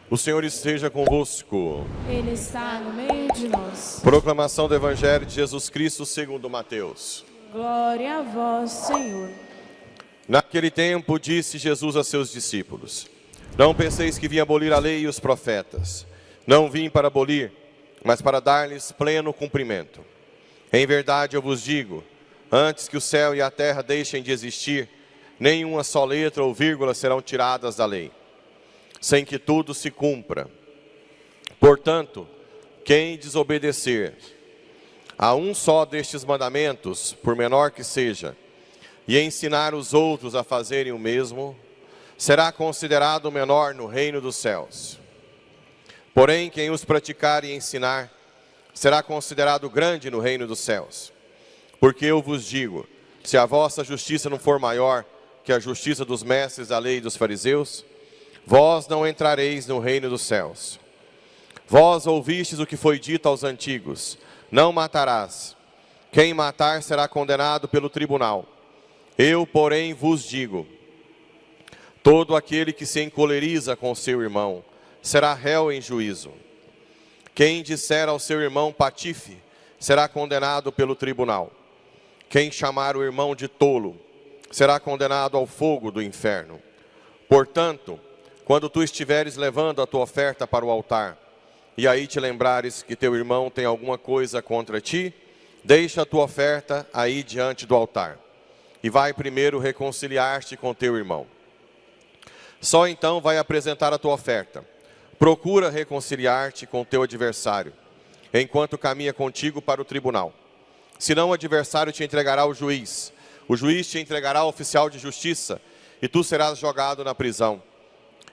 O Senhor esteja convosco. Ele está no meio de nós. Proclamação do Evangelho de Jesus Cristo segundo Mateus. Glória a vós, Senhor. Naquele tempo disse Jesus a seus discípulos: Não penseis que vim abolir a lei e os profetas. Não vim para abolir, mas para dar-lhes pleno cumprimento. Em verdade eu vos digo, antes que o céu e a terra deixem de existir, nenhuma só letra ou vírgula serão tiradas da lei, sem que tudo se cumpra. Portanto, quem desobedecer a um só destes mandamentos, por menor que seja, e ensinar os outros a fazerem o mesmo, será considerado menor no reino dos céus. Porém, quem os praticar e ensinar, será considerado grande no reino dos céus. Porque eu vos digo, se a vossa justiça não for maior que a justiça dos mestres da lei e dos fariseus, vós não entrareis no reino dos céus. Vós ouvistes o que foi dito aos antigos: não matarás. Quem matar será condenado pelo tribunal. Eu, porém, vos digo: todo aquele que se encoleriza com seu irmão será réu em juízo. Quem disser ao seu irmão patife será condenado pelo tribunal. Quem chamar o irmão de tolo será condenado ao fogo do inferno. Portanto, quando tu estiveres levando a tua oferta para o altar, e aí te lembrares que teu irmão tem alguma coisa contra ti, deixa a tua oferta aí diante do altar, e vai primeiro reconciliar-te com teu irmão. Só então vai apresentar a tua oferta. Procura reconciliar-te com teu adversário, enquanto caminha contigo para o tribunal. Senão o adversário te entregará ao juiz, o juiz te entregará ao oficial de justiça, e tu serás jogado na prisão.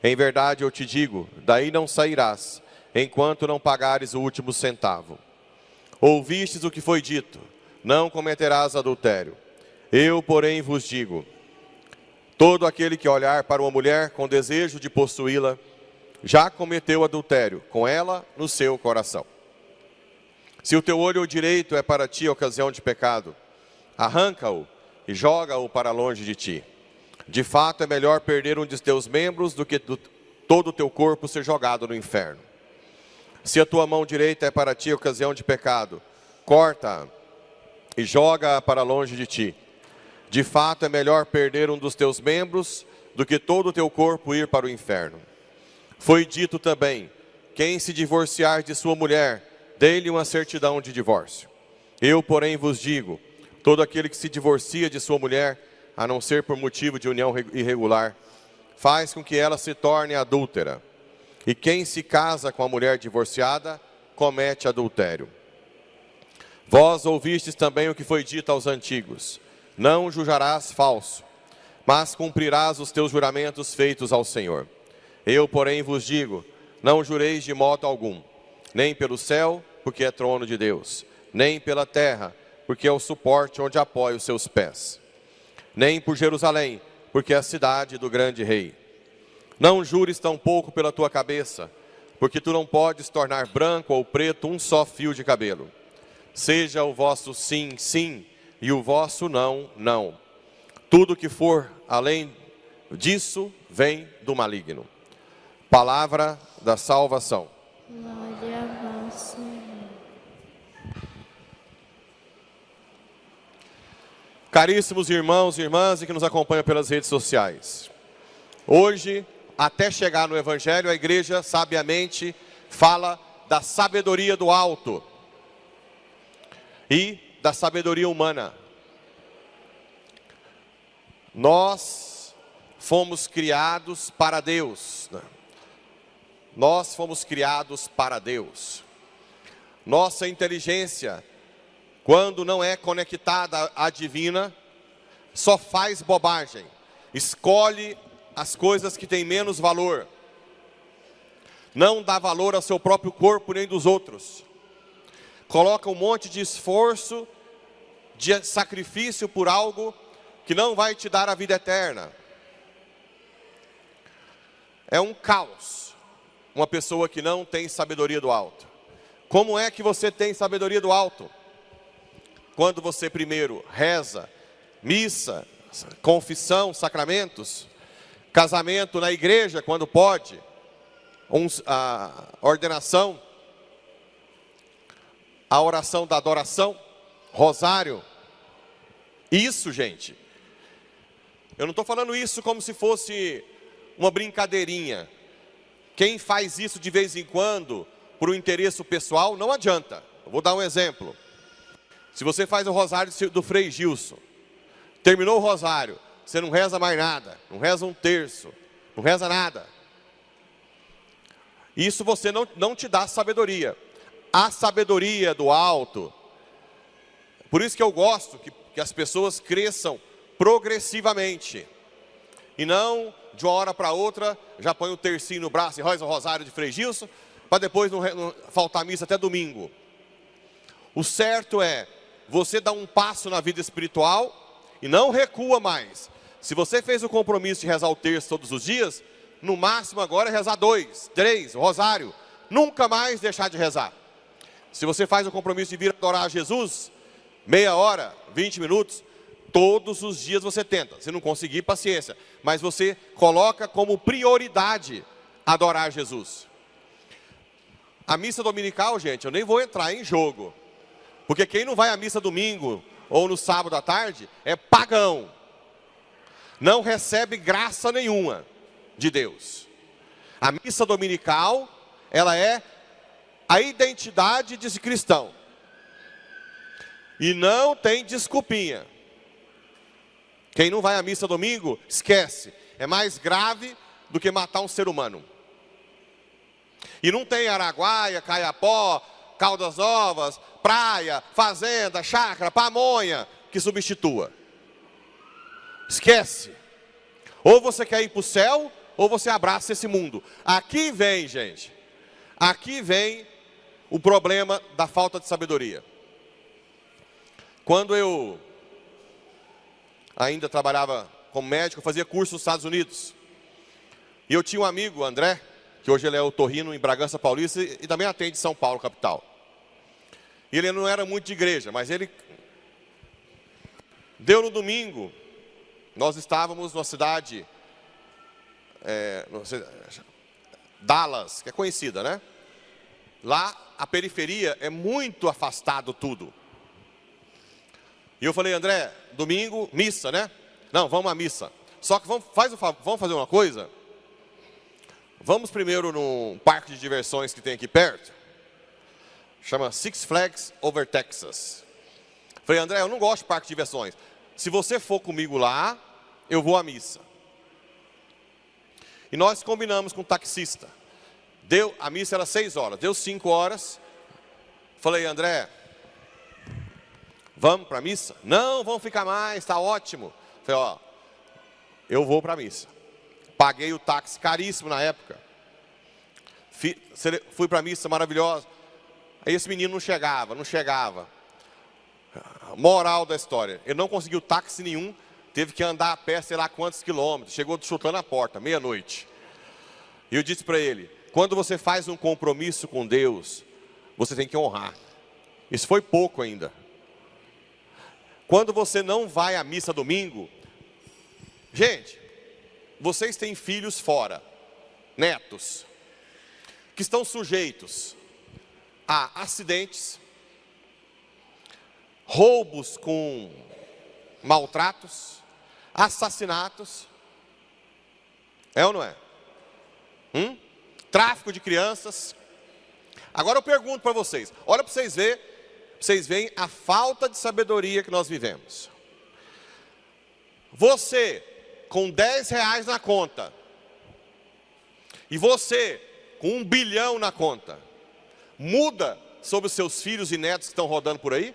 Em verdade eu te digo, daí não sairás, enquanto não pagares o último centavo. Ouvistes o que foi dito: não cometerás adultério. Eu, porém, vos digo: todo aquele que olhar para uma mulher com desejo de possuí-la, já cometeu adultério com ela no seu coração. Se o teu olho direito é para ti ocasião de pecado, arranca-o e joga-o para longe de ti. De fato, é melhor perder um de teus membros do que todo o teu corpo ser jogado no inferno. Se a tua mão direita é para ti ocasião de pecado, corta-a e joga-a para longe de ti. De fato, é melhor perder um dos teus membros do que todo o teu corpo ir para o inferno. Foi dito também: quem se divorciar de sua mulher, dê-lhe uma certidão de divórcio. Eu, porém, vos digo: todo aquele que se divorcia de sua mulher, a não ser por motivo de união irregular, faz com que ela se torne adúltera. E quem se casa com a mulher divorciada, comete adultério. Vós ouvistes também o que foi dito aos antigos: não jurarás falso, mas cumprirás os teus juramentos feitos ao Senhor. Eu, porém, vos digo: não jureis de modo algum, nem pelo céu, porque é trono de Deus, nem pela terra, porque é o suporte onde apoia os seus pés, nem por Jerusalém, porque é a cidade do grande rei. Não jures tampouco pela tua cabeça, porque tu não podes tornar branco ou preto um só fio de cabelo. Seja o vosso sim, sim, e o vosso não, não. Tudo que for além disso vem do maligno. Palavra da salvação. Glória a vós, Senhor. Caríssimos irmãos e irmãs e que nos acompanham pelas redes sociais. Hoje, até chegar no Evangelho, a igreja sabiamente fala da sabedoria do alto e da sabedoria humana. Nós fomos criados para Deus. Nós fomos criados para Deus. Nossa inteligência, quando não é conectada à divina, só faz bobagem. Escolhe as coisas que têm menos valor. Não dá valor ao seu próprio corpo nem dos outros. Coloca um monte de esforço, de sacrifício por algo que não vai te dar a vida eterna. É um caos. Uma pessoa que não tem sabedoria do alto. Como é que você tem sabedoria do alto? quando você primeiro reza, missa, confissão, sacramentos, casamento na igreja, quando pode, a ordenação, a oração da adoração, rosário. Isso, gente. Eu não estou falando isso como se fosse uma brincadeirinha. Quem faz isso de vez em quando, por um interesse pessoal, não adianta. Eu vou dar um exemplo. Se você faz o rosário do Frei Gilson, terminou o rosário, você não reza mais nada, não reza um terço, não reza nada. Isso você não te dá sabedoria. A sabedoria do alto. Por isso que eu gosto que as pessoas cresçam progressivamente. E não de uma hora para outra, já põe o tercinho no braço e reza o rosário de Frei Gilson, para depois não faltar missa até domingo. O certo é, você dar um passo na vida espiritual e não recua mais. Se você fez o compromisso de rezar o terço todos os dias, no máximo agora é rezar 2, 3, o rosário. Nunca mais deixar de rezar. Se você faz o compromisso de vir adorar a Jesus, meia hora, 20 minutos, todos os dias você tenta. Se não conseguir, paciência. Mas você coloca como prioridade adorar Jesus. A missa dominical, gente, eu nem vou entrar em jogo. Porque quem não vai à missa domingo ou no sábado à tarde é pagão. Não recebe graça nenhuma de Deus. A missa dominical, ela é a identidade de cristão. E não tem desculpinha. Quem não vai à missa domingo, esquece. É mais grave do que matar um ser humano. E não tem Araguaia, Caiapó, Caldas Novas, praia, fazenda, chácara, pamonha que substitua. Esquece. Ou você quer ir para o céu, ou você abraça esse mundo. Aqui vem, gente. Aqui vem o problema da falta de sabedoria. Quando eu ainda trabalhava como médico, eu fazia curso nos Estados Unidos. E eu tinha um amigo, André, que hoje ele é otorrino em Bragança Paulista e também atende São Paulo, capital. E ele não era muito de igreja, mas ele deu no domingo. Nós estávamos numa cidade, Dallas, que é conhecida, né? Lá, a periferia é muito afastado tudo. E eu falei, André, domingo, missa, né? Não, vamos à missa. Só que vamos fazer uma coisa? Vamos primeiro num parque de diversões que tem aqui perto. Chama Six Flags Over Texas. Falei, André, eu não gosto de parque de diversões. Se você for comigo lá, eu vou à missa. E nós combinamos com o taxista. A missa era 6 horas, deu 5 horas. Falei, André, vamos para a missa? Não, vamos ficar mais, está ótimo. Falei, ó, eu vou para a missa. Paguei o táxi caríssimo na época. Fui para a missa maravilhosa. Aí esse menino não chegava. Moral da história, ele não conseguiu táxi nenhum, teve que andar a pé sei lá quantos quilômetros, chegou chutando a porta, meia-noite. E eu disse para ele, quando você faz um compromisso com Deus, você tem que honrar. Isso foi pouco ainda. Quando você não vai à missa domingo, gente, vocês têm filhos fora, netos, que estão sujeitos a acidentes, roubos com maltratos, assassinatos, é ou não é? Tráfico de crianças. Agora eu pergunto para vocês, olha para vocês verem a falta de sabedoria que nós vivemos. Você com 10 reais na conta, e você com 1 bilhão na conta, muda sobre os seus filhos e netos que estão rodando por aí?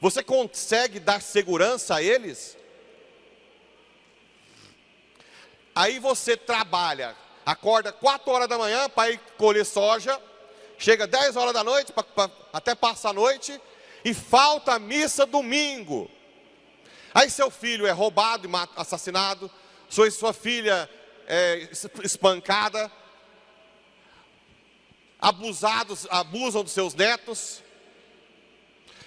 Você consegue dar segurança a eles? Aí você trabalha, acorda 4 horas da manhã para ir colher soja, chega 10 horas da noite, até passa a noite, e falta a missa domingo. Aí seu filho é roubado e assassinado, sua filha é espancada, abusam dos seus netos.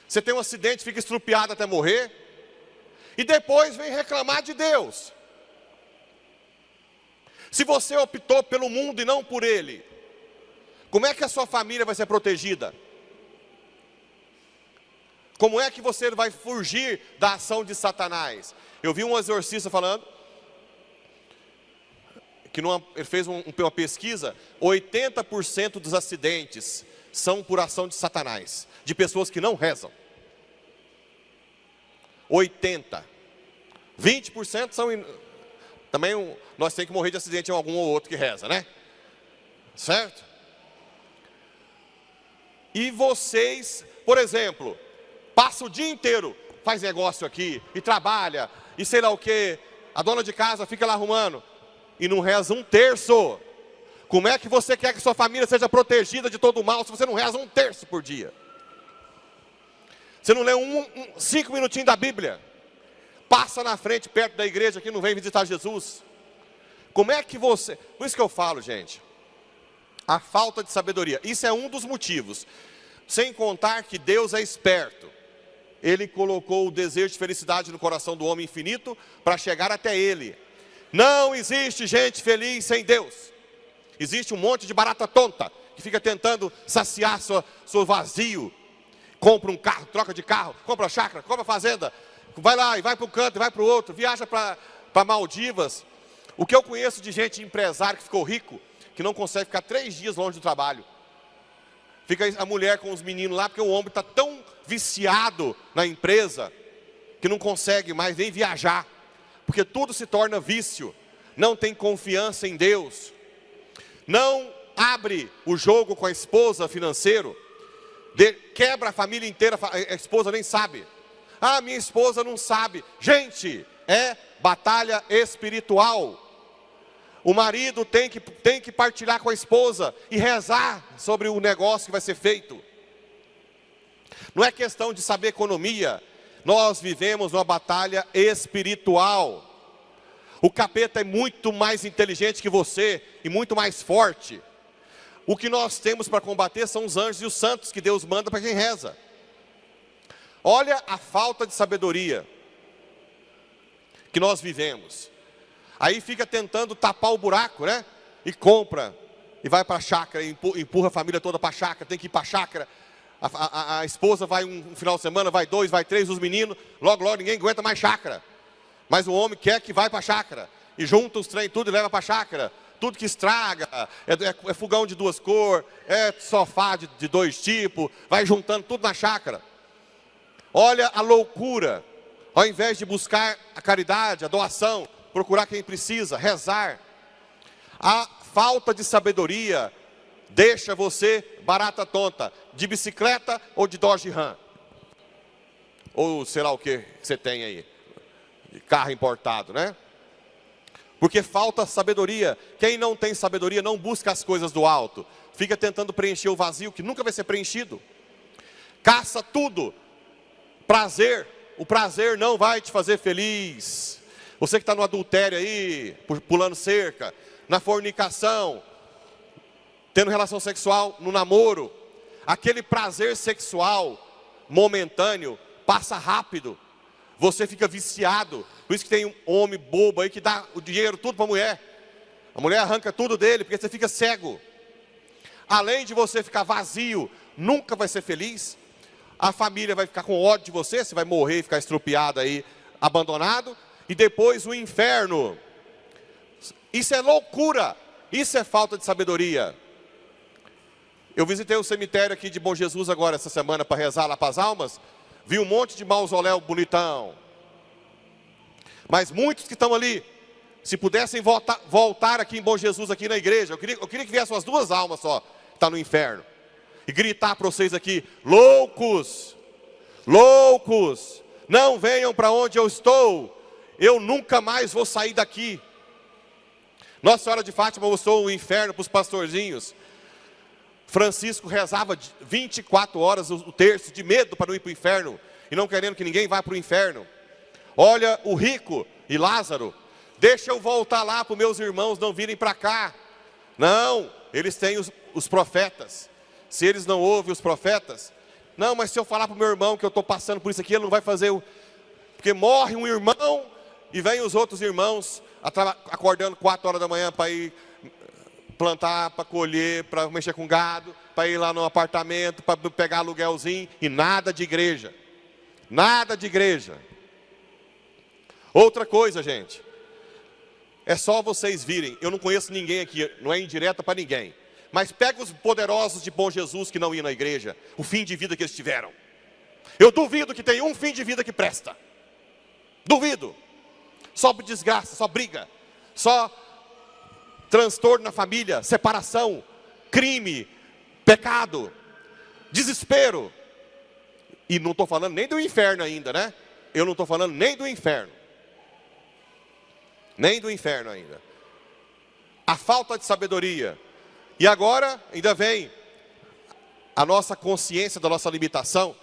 Você tem um acidente, fica estrupiado até morrer. E depois vem reclamar de Deus. Se você optou pelo mundo e não por Ele, como é que a sua família vai ser protegida? Como é que você vai fugir da ação de Satanás? Eu vi um exorcista falando, que ele fez uma pesquisa, 80% dos acidentes são por ação de Satanás, de pessoas que não rezam. 80%. 20% são... Também nós temos que morrer de acidente em algum ou outro que reza, né? Certo? E vocês, por exemplo, passa o dia inteiro, faz negócio aqui, e trabalha, e sei lá o quê, a dona de casa fica lá arrumando, e não reza um terço. Como é que você quer que sua família seja protegida de todo o mal, se você não reza um terço por dia? Você não lê 5 minutinhos da Bíblia? Passa na frente, perto da igreja, que não vem visitar Jesus. Como é que você... Por isso que eu falo, gente, a falta de sabedoria, isso é um dos motivos. Sem contar que Deus é esperto. Ele colocou o desejo de felicidade no coração do homem infinito para chegar até Ele. Não existe gente feliz sem Deus. Existe um monte de barata tonta que fica tentando saciar seu vazio. Compra um carro, troca de carro, compra chácara, compra fazenda, vai lá e vai para um canto e vai para o outro, viaja para Maldivas. O que eu conheço de gente empresário que ficou rico, que não consegue ficar 3 dias longe do trabalho. Fica a mulher com os meninos lá, porque o homem está tão viciado na empresa, que não consegue mais nem viajar. Porque tudo se torna vício, não tem confiança em Deus. Não abre o jogo com a esposa financeiro, quebra a família inteira, a esposa nem sabe. Ah, minha esposa não sabe. Gente, é batalha espiritual. O marido tem que partilhar com a esposa e rezar sobre o negócio que vai ser feito. Não é questão de saber economia. Nós vivemos uma batalha espiritual. O capeta é muito mais inteligente que você e muito mais forte. O que nós temos para combater são os anjos e os santos que Deus manda para quem reza. Olha a falta de sabedoria que nós vivemos. Aí fica tentando tapar o buraco, né? E compra, e vai para a chácara, empurra a família toda para a chácara, tem que ir para a chácara. A esposa vai um final de semana, vai 2, vai 3, os meninos, logo ninguém aguenta mais chácara. Mas o homem quer que vai para a chácara, e junta os trem tudo e leva para a chácara. Tudo que estraga, é fogão de 2 cores, é sofá de 2 tipos, vai juntando tudo na chácara. Olha a loucura, ao invés de buscar a caridade, a doação, procurar quem precisa, rezar. A falta de sabedoria deixa você barata tonta, de bicicleta ou de Dodge Ram. Ou sei lá o que você tem aí, de carro importado, né? Porque falta sabedoria. Quem não tem sabedoria não busca as coisas do alto. Fica tentando preencher o vazio que nunca vai ser preenchido. Caça tudo. Prazer. O prazer não vai te fazer feliz. Você que está no adultério aí, pulando cerca, na fornicação, tendo relação sexual no namoro. Aquele prazer sexual momentâneo passa rápido. Você fica viciado. Por isso que tem um homem bobo aí que dá o dinheiro tudo para a mulher. A mulher arranca tudo dele, porque você fica cego. Além de você ficar vazio, nunca vai ser feliz. A família vai ficar com ódio de você, você vai morrer e ficar estrupiado aí, abandonado. E depois o inferno. Isso é loucura. Isso é falta de sabedoria. Eu visitei o cemitério aqui de Bom Jesus agora essa semana para rezar lá para as almas. Vi um monte de mausoléu bonitão. Mas muitos que estão ali, se pudessem voltar aqui em Bom Jesus, aqui na igreja, eu queria que viessem as 2 almas só, que estão no inferno. E gritar para vocês aqui, loucos, loucos, não venham para onde eu estou, eu nunca mais vou sair daqui. Nossa Senhora de Fátima mostrou o inferno para os pastorzinhos. Francisco rezava 24 horas o terço, de medo para não ir para o inferno, e não querendo que ninguém vá para o inferno. Olha o rico e Lázaro, deixa eu voltar lá para os meus irmãos não virem para cá. Não, eles têm os profetas. Se eles não ouvem os profetas, Não, mas se eu falar para o meu irmão que eu estou passando por isso aqui, ele não vai fazer. Porque morre um irmão e vem os outros irmãos acordando 4 horas da manhã para ir plantar, para colher, para mexer com gado, para ir lá no apartamento, para pegar aluguelzinho, e nada de igreja. Nada de igreja. Outra coisa, gente, é só vocês virem, eu não conheço ninguém aqui, não é indireta para ninguém, mas pega os poderosos de Bom Jesus que não iam na igreja, o fim de vida que eles tiveram. Eu duvido que tem um fim de vida que presta. Duvido. Só desgraça, só briga, só transtorno na família, separação, crime, pecado, desespero. E não estou falando nem do inferno ainda, né? Eu não estou falando nem do inferno. Nem do inferno ainda. A falta de sabedoria. E agora ainda vem a nossa consciência da nossa limitação.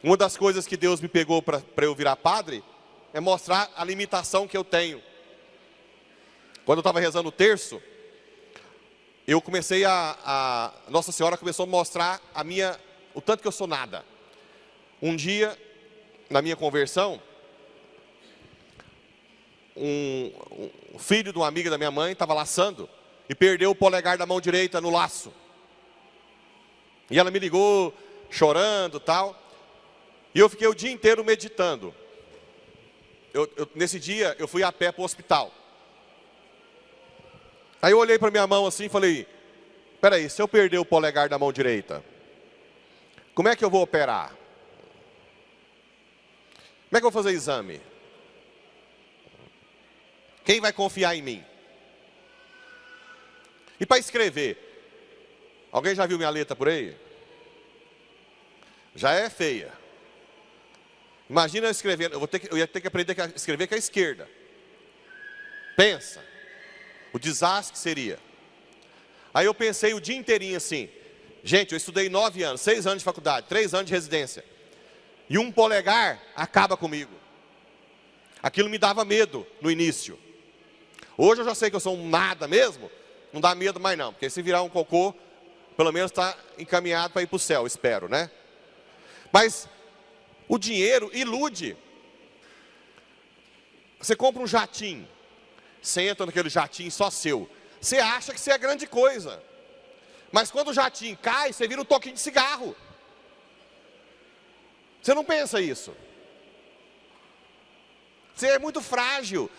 Uma das coisas que Deus me pegou para eu virar padre é mostrar a limitação que eu tenho. Quando eu estava rezando o terço, eu comecei Nossa Senhora começou a mostrar o tanto que eu sou nada. Um dia, na minha conversão, um filho de uma amiga da minha mãe estava laçando e perdeu o polegar da mão direita no laço. E ela me ligou, chorando e tal. E eu fiquei o dia inteiro meditando. Nesse dia, eu fui a pé para o hospital. Aí eu olhei para minha mão assim e falei, peraí, se eu perder o polegar da mão direita, como é que eu vou operar? Como é que eu vou fazer exame? Quem vai confiar em mim? E para escrever? Alguém já viu minha letra por aí? Já é feia. Imagina eu escrevendo, eu ia ter que aprender a escrever com a esquerda. Pensa, o desastre que seria. Aí eu pensei o dia inteirinho assim, gente, eu estudei 9 anos, 6 anos de faculdade, 3 anos de residência. E um polegar acaba comigo. Aquilo me dava medo no início. Hoje eu já sei que eu sou um nada mesmo, não dá medo mais não. Porque se virar um cocô, pelo menos está encaminhado para ir para o céu, espero, né? Mas o dinheiro ilude. Você compra um jatinho, você entra naquele jatinho só seu. Você acha que você é grande coisa. Mas quando o jatinho cai, você vira um toquinho de cigarro. Você não pensa isso. Você é muito frágil.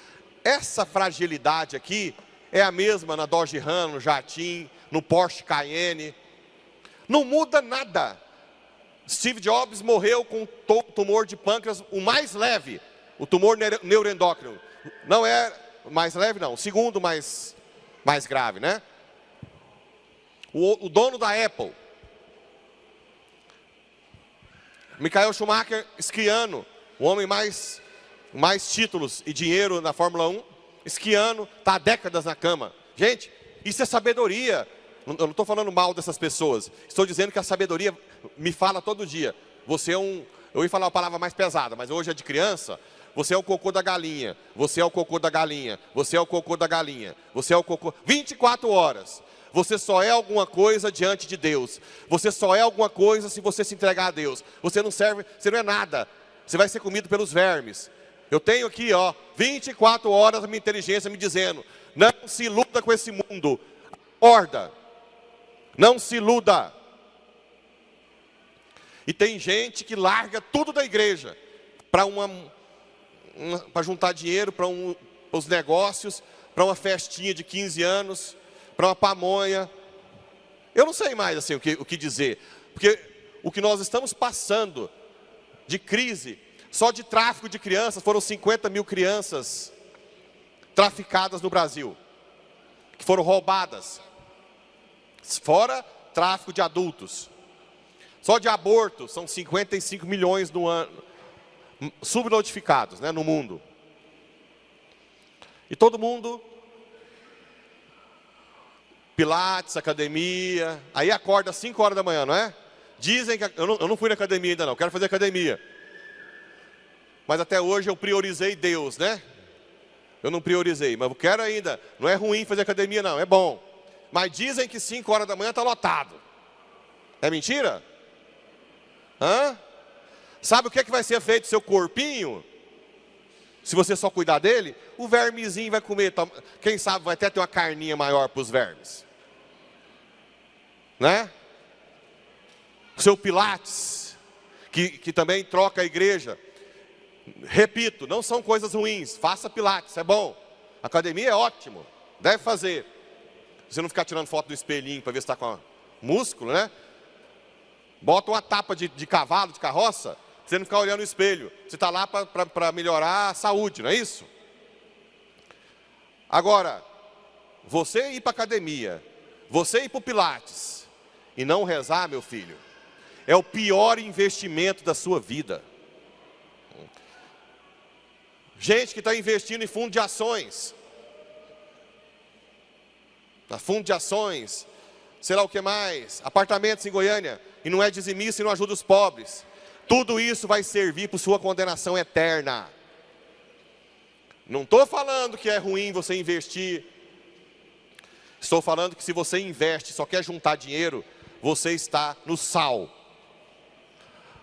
Essa fragilidade aqui é a mesma na Dodge Ram, no jatinho, no Porsche Cayenne. Não muda nada. Steve Jobs morreu com tumor de pâncreas, o mais leve, o tumor neuroendócrino. Não é mais leve, não. O segundo mais grave, né? O dono da Apple, Michael Schumacher, esquiando, o homem mais títulos e dinheiro na Fórmula 1, esquiando, está há décadas na cama. Gente, isso é sabedoria. Eu não estou falando mal dessas pessoas. Estou dizendo que a sabedoria me fala todo dia. Você é eu ia falar uma palavra mais pesada, mas hoje é de criança. Você é o cocô da galinha. Você é o cocô da galinha. Você é o cocô da galinha. Você é o cocô. 24 horas. Você só é alguma coisa diante de Deus. Você só é alguma coisa se você se entregar a Deus. Você não serve, você não é nada. Você vai ser comido pelos vermes. Eu tenho aqui, 24 horas a minha inteligência me dizendo, não se iluda com esse mundo. Acorda. Não se iluda. E tem gente que larga tudo da igreja para juntar dinheiro para os negócios, para uma festinha de 15 anos, para uma pamonha. Eu não sei mais assim o que dizer, porque o que nós estamos passando de crise, só de tráfico de crianças, foram 50 mil crianças traficadas no Brasil, que foram roubadas, fora tráfico de adultos. Só de aborto, são 55 milhões no ano, subnotificados, né, no mundo. E todo mundo, pilates, academia, aí acorda às 5 horas da manhã, não é? Dizem que, eu não fui na academia ainda não, quero fazer academia. Mas até hoje eu priorizei Deus, né? Eu não priorizei, mas eu quero ainda. Não é ruim fazer academia não, é bom. Mas dizem que 5 horas da manhã está lotado. É mentira? Hã? Sabe o que vai ser feito do seu corpinho? Se você só cuidar dele, o vermezinho vai comer. Quem sabe vai até ter uma carninha maior para os vermes. Né? O seu Pilates, que também troca a igreja. Repito, não são coisas ruins. Faça Pilates, é bom. Academia é ótimo, deve fazer. Você não ficar tirando foto do espelhinho para ver se está com músculo, né? Bota uma tapa de cavalo, de carroça, você não ficar olhando no espelho. Você está lá para melhorar a saúde, não é isso? Agora, você ir para a academia, você ir para o Pilates e não rezar, meu filho, é o pior investimento da sua vida. Gente que está investindo em fundo de ações. Na fundo de ações, sei lá o que mais, apartamentos em Goiânia, e não é dizimista e não ajuda os pobres. Tudo isso vai servir para sua condenação eterna. Não estou falando que é ruim você investir. Estou falando que se você investe, só quer juntar dinheiro, você está no sal.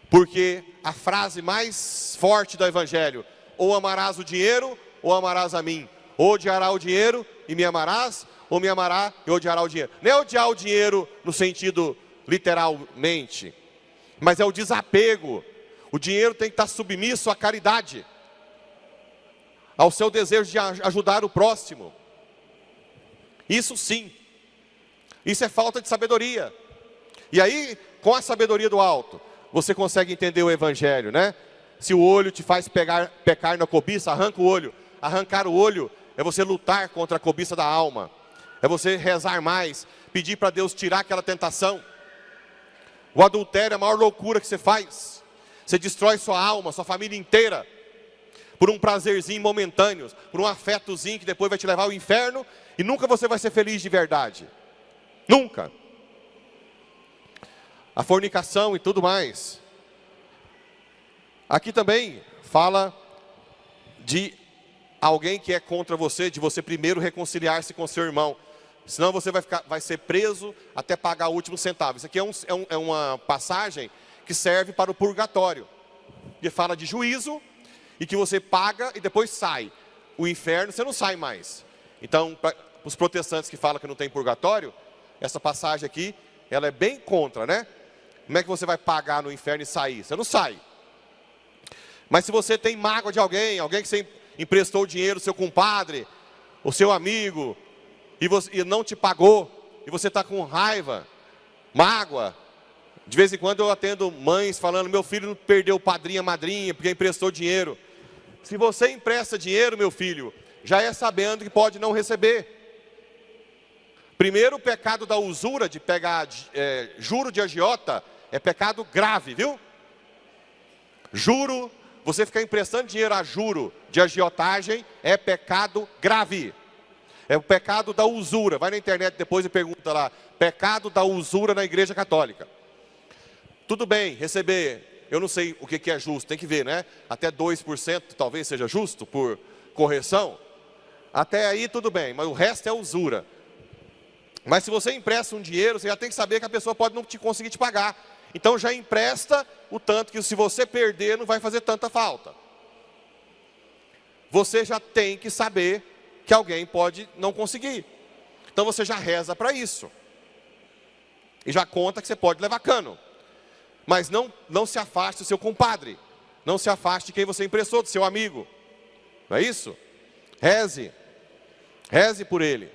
Porque a frase mais forte do Evangelho: ou amarás o dinheiro, ou amarás a mim. Ou odiará o dinheiro e me amarás, ou me amará e odiará o dinheiro. Não é odiar o dinheiro no sentido literalmente, mas é o desapego. O dinheiro tem que estar submisso à caridade, ao seu desejo de ajudar o próximo. Isso sim, isso é falta de sabedoria. E aí, com a sabedoria do alto, você consegue entender o Evangelho, né? Se o olho te faz pecar na cobiça, arranca o olho. Arrancar o olho é você lutar contra a cobiça da alma. É você rezar mais, pedir para Deus tirar aquela tentação. O adultério é a maior loucura que você faz. Você destrói sua alma, sua família inteira, por um prazerzinho momentâneo, por um afetozinho que depois vai te levar ao inferno, e nunca você vai ser feliz de verdade. Nunca. A fornicação e tudo mais. Aqui também fala de alguém que é contra você, de você primeiro reconciliar-se com seu irmão. Senão você vai ser preso até pagar o último centavo. Isso aqui é uma passagem que serve para o purgatório. Que fala de juízo e que você paga e depois sai. O inferno você não sai mais. Então, para os protestantes que falam que não tem purgatório, essa passagem aqui, ela é bem contra, né? Como é que você vai pagar no inferno e sair? Você não sai. Mas se você tem mágoa de alguém que você emprestou dinheiro, seu compadre, o seu amigo, e não te pagou, e você está com raiva, mágoa. De vez em quando eu atendo mães falando: meu filho perdeu o padrinho, a madrinha, porque emprestou dinheiro. Se você empresta dinheiro, meu filho, já é sabendo que pode não receber. Primeiro, o pecado da usura, de pegar juro de agiota, é pecado grave, viu? Juro, você ficar emprestando dinheiro a juro de agiotagem, é pecado grave. É o pecado da usura. Vai na internet depois e pergunta lá: pecado da usura na Igreja Católica. Tudo bem, receber, eu não sei o que é justo, tem que ver, né? Até 2% talvez seja justo por correção. Até aí tudo bem, mas o resto é usura. Mas se você empresta um dinheiro, você já tem que saber que a pessoa pode não conseguir te pagar. Então já empresta o tanto que, se você perder, não vai fazer tanta falta. Você já tem que saber que alguém pode não conseguir. Então você já reza para isso. E já conta que você pode levar cano. Mas não se afaste do seu compadre. Não se afaste de quem você emprestou, do seu amigo. Não é isso? Reze. Reze por ele.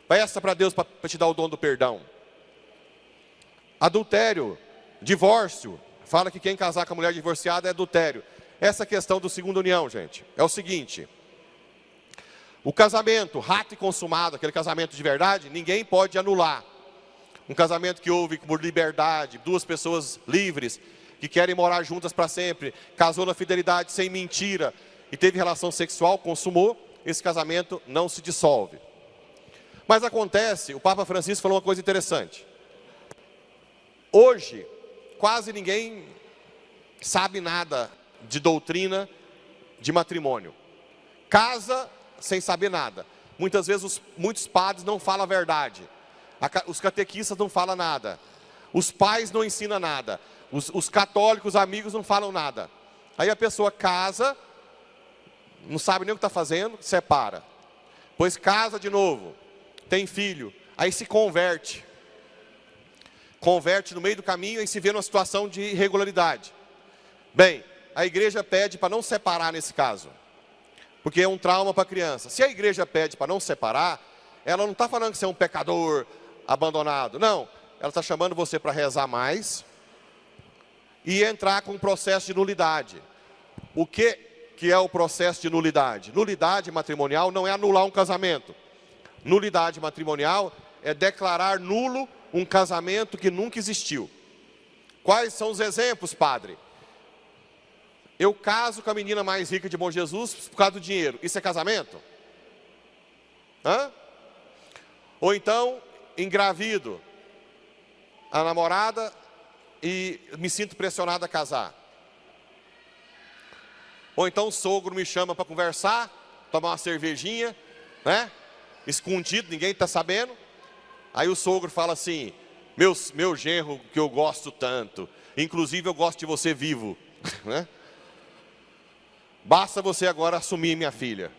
Peça para Deus para te dar o dom do perdão. Adultério, divórcio. Fala que quem casar com a mulher divorciada é adultério. Essa questão do segunda união, gente, é o seguinte: o casamento rato e consumado, aquele casamento de verdade, ninguém pode anular. Um casamento que houve por liberdade, duas pessoas livres, que querem morar juntas para sempre, casou na fidelidade sem mentira e teve relação sexual, consumou, esse casamento não se dissolve. Mas acontece, o Papa Francisco falou uma coisa interessante. Hoje, quase ninguém sabe nada de doutrina de matrimônio. Casa sem saber nada. Muitas vezes muitos padres não falam a verdade. Os catequistas não falam nada. Os pais não ensinam nada. Os católicos amigos não falam nada. Aí a pessoa casa, não sabe nem o que está fazendo, separa. Pois casa de novo, tem filho, aí se converte. Converte no meio do caminho e se vê numa situação de irregularidade. Bem, a igreja pede para não separar nesse caso, porque é um trauma para a criança. Se a igreja pede para não separar, ela não está falando que você é um pecador abandonado, não. Ela está chamando você para rezar mais e entrar com um processo de nulidade. O que é o processo de nulidade? Nulidade matrimonial não é anular um casamento. Nulidade matrimonial é declarar nulo um casamento que nunca existiu. Quais são os exemplos, padre? Eu caso com a menina mais rica de Bom Jesus por causa do dinheiro. Isso é casamento? Hã? Ou então, engravido a namorada e me sinto pressionado a casar. Ou então o sogro me chama para conversar, tomar uma cervejinha, né? Escondido, ninguém está sabendo. Aí o sogro fala assim: meu genro que eu gosto tanto, inclusive eu gosto de você vivo, né? Basta você agora assumir minha filha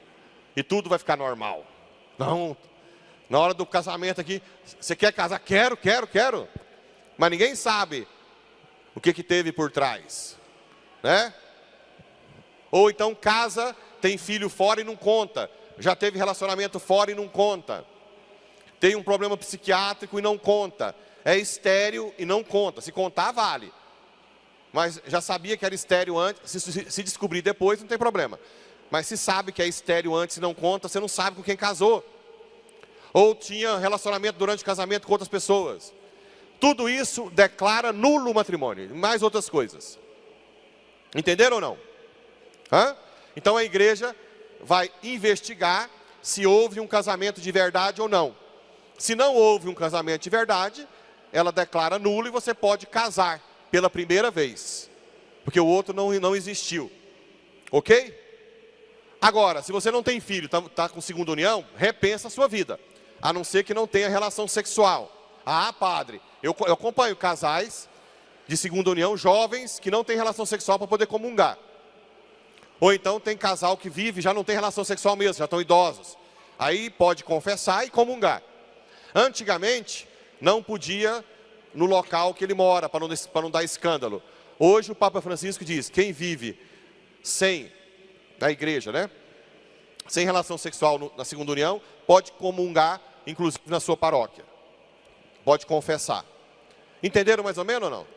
e tudo vai ficar normal. Não, na hora do casamento aqui, você quer casar? Quero. Mas ninguém sabe o que teve por trás, né? Ou então casa, tem filho fora e não conta. Já teve relacionamento fora e não conta. Tem um problema psiquiátrico e não conta. É estéril e não conta. Se contar, vale. Mas já sabia que era estéril antes. Se descobrir depois, não tem problema. Mas se sabe que é estéril antes e não conta, você não sabe com quem casou. Ou tinha relacionamento durante o casamento com outras pessoas. Tudo isso declara nulo o matrimônio. E mais outras coisas. Entenderam ou não? Hã? Então a igreja vai investigar se houve um casamento de verdade ou não. Se não houve um casamento de verdade, ela declara nulo e você pode casar pela primeira vez, porque o outro não existiu. Ok? Agora, se você não tem filho, está com segunda união, repensa a sua vida, a não ser que não tenha relação sexual. Ah, padre, eu acompanho casais de segunda união, jovens que não têm relação sexual para poder comungar. Ou então tem casal que vive e já não tem relação sexual mesmo, já estão idosos. Aí pode confessar e comungar. Antigamente, não podia no local que ele mora, para não dar escândalo. Hoje o Papa Francisco diz, quem vive sem, na igreja, né? Sem relação sexual na segunda união, pode comungar, inclusive na sua paróquia. Pode confessar. Entenderam mais ou menos ou não?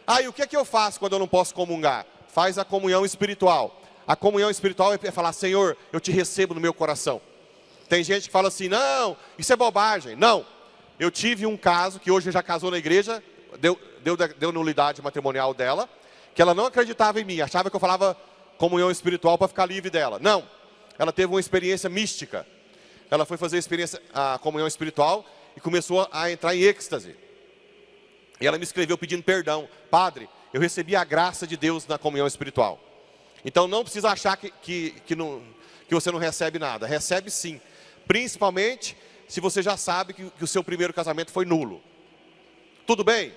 Ah, e o que é que eu faço quando eu não posso comungar? Faz a comunhão espiritual. A comunhão espiritual é falar, Senhor, eu te recebo no meu coração. Tem gente que fala assim, não, isso é bobagem. Não, eu tive um caso, que hoje já casou na igreja, deu nulidade matrimonial dela, que ela não acreditava em mim, achava que eu falava comunhão espiritual para ficar livre dela. Não, ela teve uma experiência mística. Ela foi fazer a comunhão espiritual e começou a entrar em êxtase. E ela me escreveu pedindo perdão. Padre, eu recebi a graça de Deus na comunhão espiritual. Então não precisa achar que você não recebe nada. Recebe sim. Principalmente se você já sabe que o seu primeiro casamento foi nulo. Tudo bem?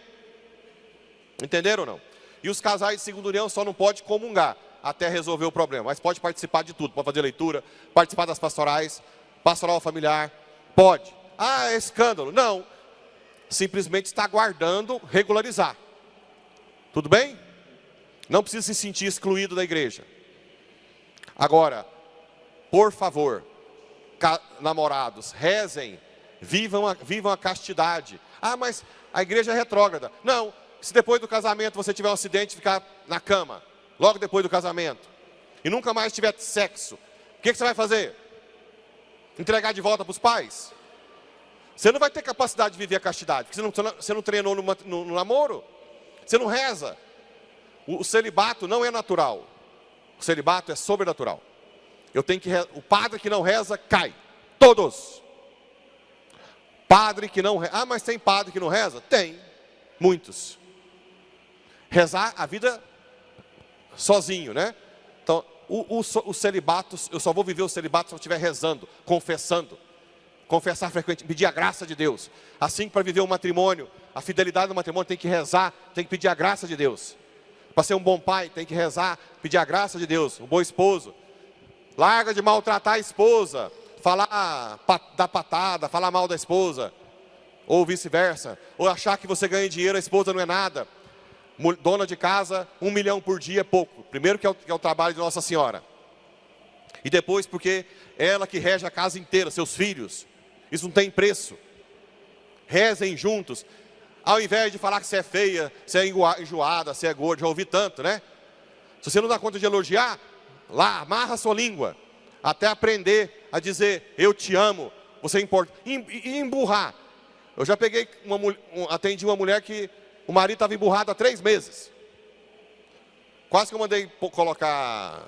Entenderam ou não? E os casais de segunda união só não podem comungar até resolver o problema. Mas pode participar de tudo. Pode fazer leitura, participar das pastorais, pastoral familiar. Pode. Ah, é escândalo. Não. Simplesmente está aguardando regularizar. Tudo bem? Não precisa se sentir excluído da igreja. Agora, por favor, namorados, rezem, vivam a castidade. Ah, mas a igreja é retrógrada. Não, se depois do casamento você tiver um acidente e ficar na cama, logo depois do casamento, e nunca mais tiver sexo, o que você vai fazer? Entregar de volta para os pais? Você não vai ter capacidade de viver a castidade, porque você não treinou no namoro, você não reza. O celibato não é natural, o celibato é sobrenatural. O padre que não reza, cai. Todos. Padre que não reza. Ah, mas tem padre que não reza? Tem. Muitos. Rezar a vida sozinho, né? Então, o celibato, eu só vou viver o celibato se eu estiver rezando, confessando, confessar frequentemente, pedir a graça de Deus. Assim, para viver um matrimônio, a fidelidade do matrimônio, tem que rezar, tem que pedir a graça de Deus. Para ser um bom pai, tem que rezar, pedir a graça de Deus. Um bom esposo, larga de maltratar a esposa, falar da patada, falar mal da esposa, ou vice-versa, ou achar que você ganha dinheiro, a esposa não é nada. Dona de casa, 1 milhão por dia é pouco. Primeiro que é o trabalho de Nossa Senhora. E depois porque ela que rege a casa inteira, seus filhos. Isso não tem preço. Rezem juntos. Ao invés de falar que você é feia, você é enjoada, você é gorda, já ouvi tanto, né? Se você não dá conta de elogiar, lá, amarra a sua língua. Até aprender a dizer, eu te amo, você importa. E emburrar. Eu já peguei, atendi uma mulher que o marido estava emburrado há 3 meses. Quase que eu mandei colocar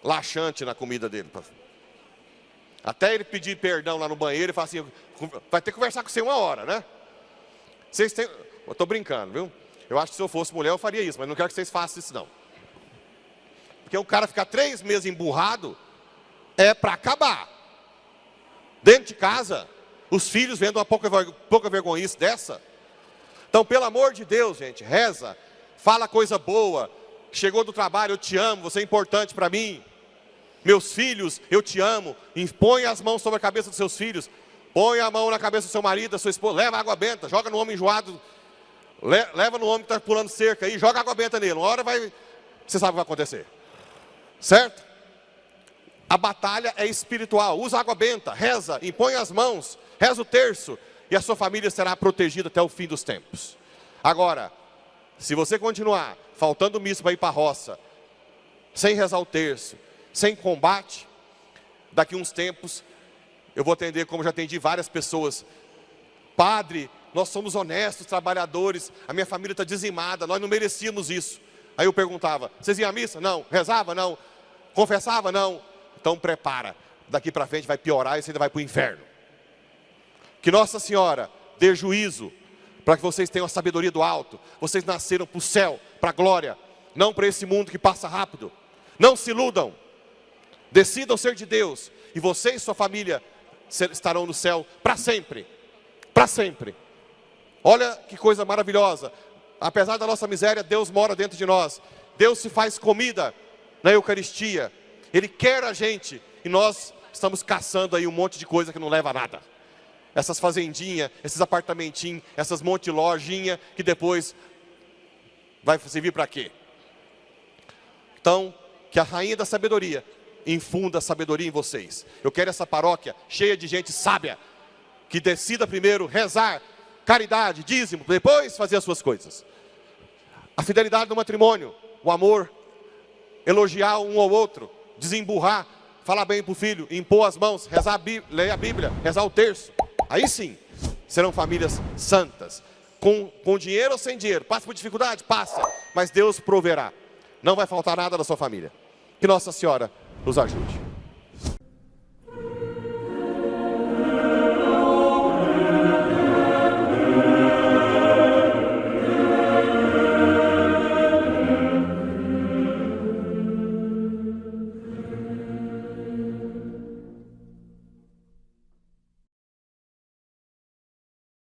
laxante na comida dele. Até ele pedir perdão lá no banheiro e falar assim, vai ter que conversar com você 1 hora, né? Vocês têm... Eu estou brincando, viu? Eu acho que se eu fosse mulher eu faria isso, mas não quero que vocês façam isso não. Porque o cara ficar 3 meses emburrado é para acabar. Dentro de casa, os filhos vendo uma pouca vergonhice dessa. Então, pelo amor de Deus, gente, reza, fala coisa boa. Chegou do trabalho, eu te amo, você é importante para mim. Meus filhos, eu te amo. Põe as mãos sobre a cabeça dos seus filhos. Põe a mão na cabeça do seu marido, da sua esposa. Leva água benta, joga no homem enjoado. Leva no homem que está pulando cerca aí, joga água benta nele. Uma hora vai... Você sabe o que vai acontecer. Certo? A batalha é espiritual. Usa água benta, reza, impõe as mãos, reza o terço. E a sua família será protegida até o fim dos tempos. Agora, se você continuar faltando missa para ir para a roça, sem rezar o terço, sem combate, daqui uns tempos, eu vou atender como já atendi várias pessoas. Padre, nós somos honestos, trabalhadores, a minha família está dizimada, nós não merecíamos isso. Aí eu perguntava, vocês iam à missa? Não. Rezava? Não. Confessava? Não. Então prepara, daqui para frente vai piorar e você ainda vai para o inferno. Que Nossa Senhora dê juízo, para que vocês tenham a sabedoria do alto. Vocês nasceram para o céu, para a glória, não para esse mundo que passa rápido. Não se iludam, decidam ser de Deus, e você e sua família estarão no céu para sempre. Para sempre. Olha que coisa maravilhosa. Apesar da nossa miséria, Deus mora dentro de nós. Deus se faz comida na Eucaristia. Ele quer a gente, e nós estamos caçando aí um monte de coisa que não leva a nada. Essas fazendinhas, esses apartamentinhos, essas monte de lojinha, que depois vai servir para quê? Então, que a rainha da sabedoria infunda a sabedoria em vocês. Eu quero essa paróquia cheia de gente sábia, que decida primeiro rezar, caridade, dízimo, depois fazer as suas coisas. A fidelidade do matrimônio, o amor, elogiar um ao outro, desemburrar, falar bem para o filho, impor as mãos, rezar ler a Bíblia, rezar o terço. Aí sim, serão famílias santas. Com dinheiro ou sem dinheiro, passa por dificuldade? Passa, mas Deus proverá. Não vai faltar nada da sua família. Que Nossa Senhora nos ajude.